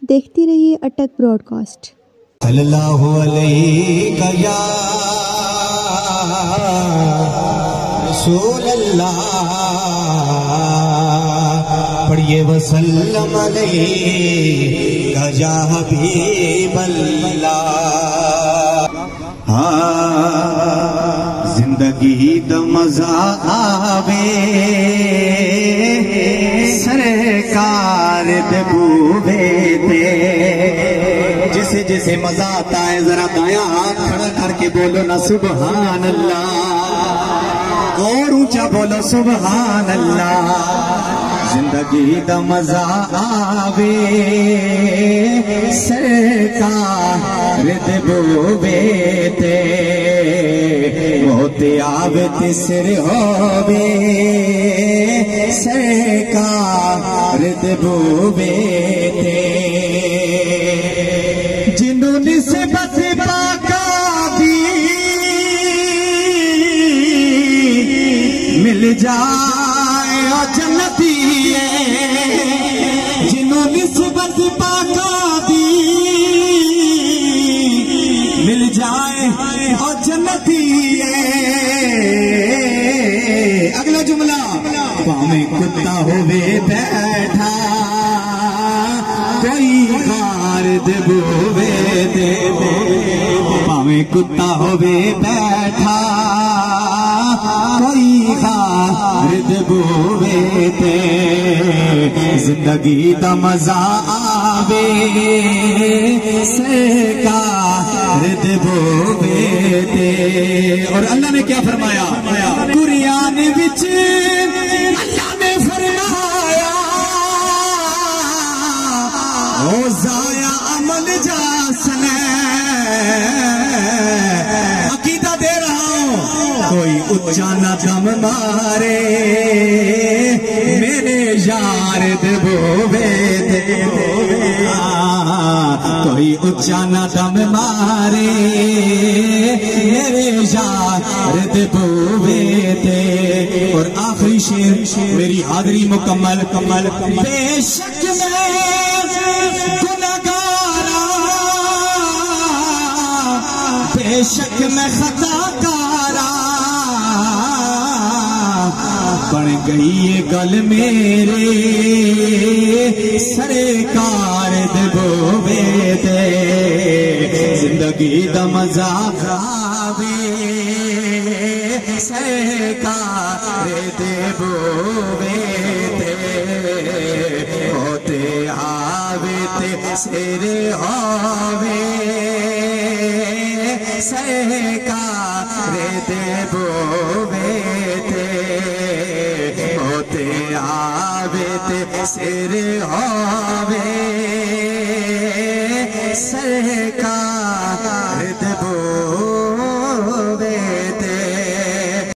دیکھتی رہیے اٹک Broad cost. صلی اللہ علیہ یا رسول اللہ، پڑھیے وسلم علیہ یا حبیب اللہ۔ زندگی دا مزہ آوے سرکار دے بوے تے، جسے جسے مزہ آتا ہے ذرا دایاں ہاتھ کھڑا کر کے بولو نا سبحان اللہ، اور اونچا بولو سبحان اللہ۔ زندگی دا مزہ آوے سرکار دے بوے تے، موتے آوے تے سر ہووے سرکار دے بوے تے، جنہوں نسبت پاکا دی مل جائے اور جنتی ہے، جنہوں نسبت پاکا دی مل جائے اور جنتی ہے۔ اگلا جملہ، پاویں کتا ہوئے بیٹھا کوئی خار دے بوے دے، پاویں کتا ہوئے بیٹھا کوئی خار دے بوے دے، زندگی دا مزہ آوے سرکار دے بوے دے۔ اور اللہ نے کیا فرمایا؟ قرآن وچ اللہ نے فرمایا او ضائع عمل جا سنے، عقیدہ دے رہا ہوں، کوئی اچھا نہ دم مارے میرے یار دے بوے دے، کوئی اچھا نہ دم مارے میرے یار دے بوے دے۔ اور آخری شعر، میری حاضری مکمل، بے شک میں گنہگارا، بے شک میں خطا کارا، بن گئی یہ گل میرے سرکار دے بوے دے، زندگی دا مزہ آوے سرکار دے بوے دے، ہوتے آوے تے سر ہووے سرکار دے بوے دے، ہوتے آوے تے سر ہووے سرکار دے بوے